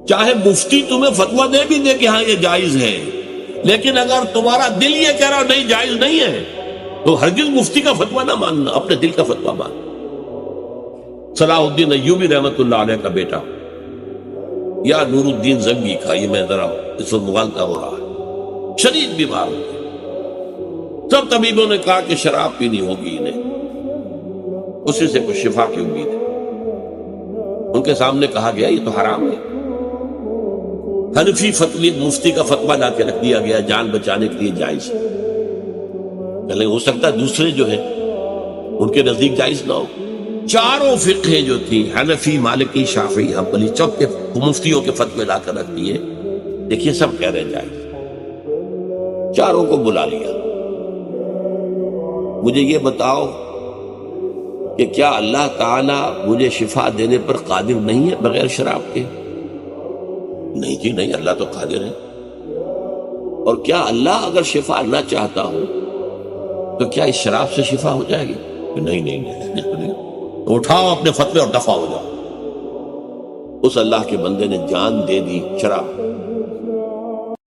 چاہے مفتی تمہیں فتویٰ دے بھی دے کہ ہاں یہ جائز ہے، لیکن اگر تمہارا دل یہ کہہ رہا نہیں جائز نہیں ہے تو ہرگز مفتی کا فتویٰ نہ ماننا، اپنے دل کا فتویٰ ماننا۔ صلاح الدین ایوبی رحمت اللہ علیہ کا بیٹا یا نور الدین زنگی کا، یہ میں ذرا اس وقت مغالطہ ہو رہا ہے، شدید بیمار ہو گئے، سب طبیبوں نے کہا کہ شراب پینی ہوگی انہیں، اسی سے کچھ شفا کی امید ہے۔ ان کے سامنے کہا گیا یہ تو حرام ہے، حنفی فتوی مفتی کا فتویٰ لا کے رکھ دیا گیا جان بچانے کے لیے جائز ہے، لیکن ہو سکتا ہے دوسرے جو ہیں ان کے نزدیک جائز نہ ہو۔ چاروں فقہ جو تھی، حنفی، مالکی، شافعی، حنبلی، چوک کے مفتیوں کے فتوے لا کر رکھ دیے، دیکھیے سب کہہ رہے جائز، چاروں کو بلا لیا، مجھے یہ بتاؤ کہ کیا اللہ تعالیٰ مجھے شفا دینے پر قادر نہیں ہے بغیر شراب کے؟ نہیں جی نہیں، اللہ تو قادر ہے۔ اور کیا اللہ اگر شفا نہ چاہتا ہو تو کیا اس شراب سے شفا ہو جائے گی؟ نہیں نہیں نہیں، اٹھاؤ اپنے فتوے اور دفع ہو جاؤ۔ اس اللہ کے بندے نے جان دے دی شراب،